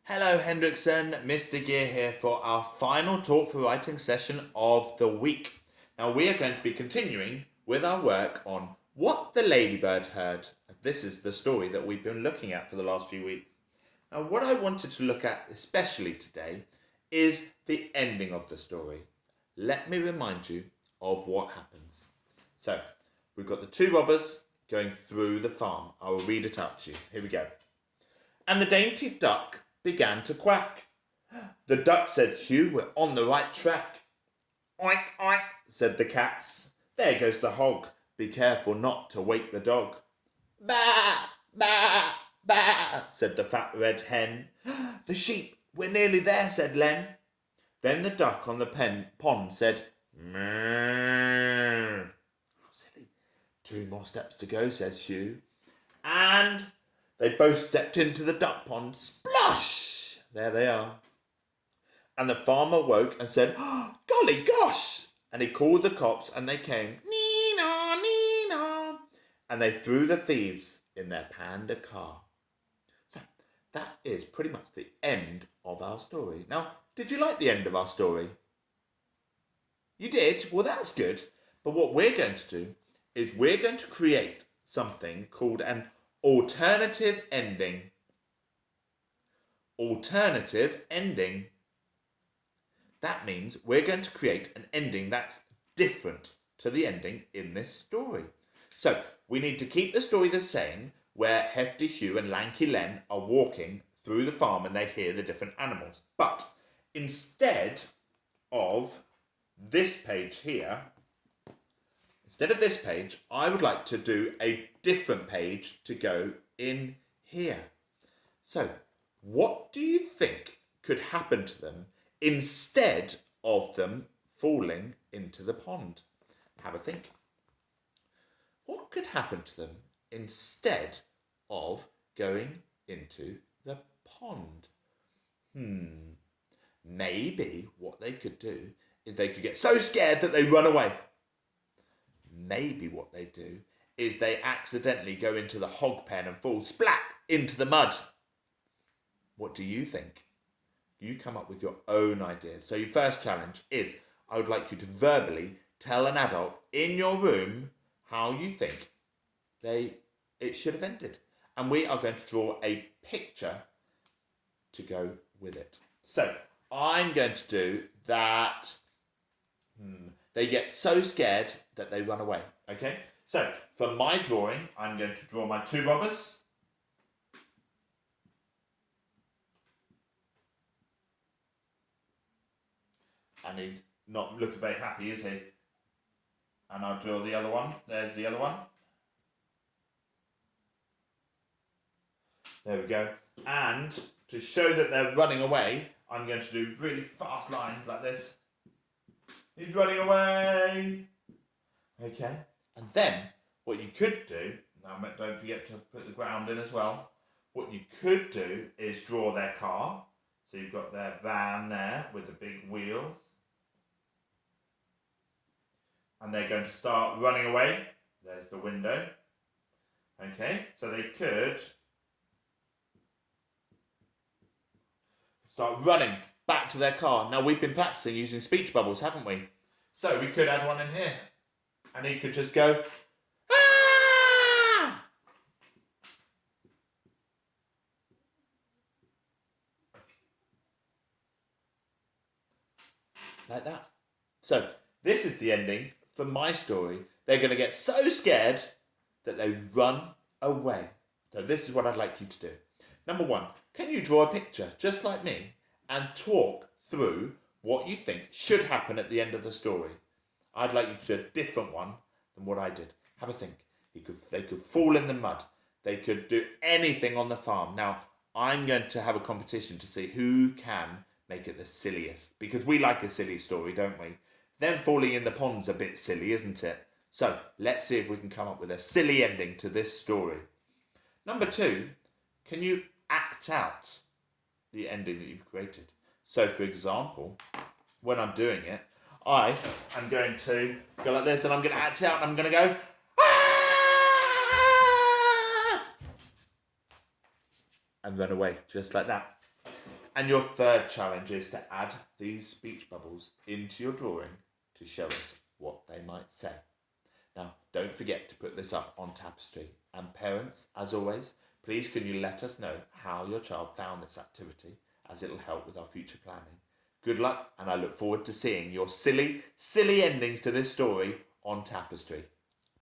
Hello Hendrickson, Mr. Gear here for our final Talk for Writing session of the week. Now we are going to be continuing with our work on What the Ladybird Heard. This is the story that we've been looking at for the last few weeks. Now what I wanted to look at especially today is the ending of the story. Let me remind you of what happens. So we've got the two robbers going through the farm. I will read it out to you. Here we go. And the dainty duck began to quack. The duck said, "Hugh, we're on the right track." "Oink, oink," said the cats. "There goes the hog. Be careful not to wake the dog." "Bah, bah, bah," said the fat red hen. "The sheep, we're nearly there," said Len. Then the duck on the pond said, "Mmm." "How silly. 2 more steps to go," says Hugh. And they both stepped into the duck pond. Splosh! There they are. And the farmer woke and said, "Oh, golly gosh!" And he called the cops and they came. Nina, Nina. And they threw the thieves in their panda car. So that is pretty much the end of our story. Now, did you like the end of our story? You did? Well, that's good. But what we're going to do is we're going to create something called an alternative ending. Alternative ending. That means we're going to create an ending that's different to the ending in this story. So we need to keep the story the same, where Hefty Hugh and Lanky Len are walking through the farm and they hear the different animals. But instead of this page here, I would like to do a different page to go in here. So, what do you think could happen to them instead of them falling into the pond? Have a think. What could happen to them instead of going into the pond? Maybe what they could do is they could get so scared that they run away. Maybe what they do is they accidentally go into the hog pen and fall splat into the mud. What do you think? You come up with your own ideas. So your first challenge is I would like you to verbally tell an adult in your room how you think it should have ended. And we are going to draw a picture to go with it. So I'm going to do that. They get so scared that they run away. Okay? So, for my drawing, I'm going to draw my two robbers. And he's not looking very happy, is he? And I'll draw the other one. There's the other one. There we go. And to show that they're running away, I'm going to do really fast lines like this. He's running away. Okay. And then what you could do, now don't forget to put the ground in as well. What you could do is draw their car. So you've got their van there with the big wheels. And they're going to start running away. There's the window. Okay, so they could start running back to their car. Now we've been practicing using speech bubbles, haven't we? So we could add one in here. And he could just go, "Ah!" Like that. So this is the ending for my story. They're going to get so scared that they run away. So this is what I'd like you to do. Number 1, can you draw a picture just like me and talk through what you think should happen at the end of the story? I'd like you to do a different one than what I did. Have a think. They could fall in the mud. They could do anything on the farm. Now, I'm going to have a competition to see who can make it the silliest. Because we like a silly story, don't we? Them falling in the pond's a bit silly, isn't it? So, let's see if we can come up with a silly ending to this story. Number 2, can you act out the ending that you've created? So, for example, when I'm doing it, I am going to go like this and I'm going to act out and I'm going to go, "Ah!" and run away just like that. And your third challenge is to add these speech bubbles into your drawing to show us what they might say. Now, don't forget to put this up on Tapestry. And parents, as always, please can you let us know how your child found this activity, as it'll help with our future planning. Good luck, and I look forward to seeing your silly, silly endings to this story on Tapestry.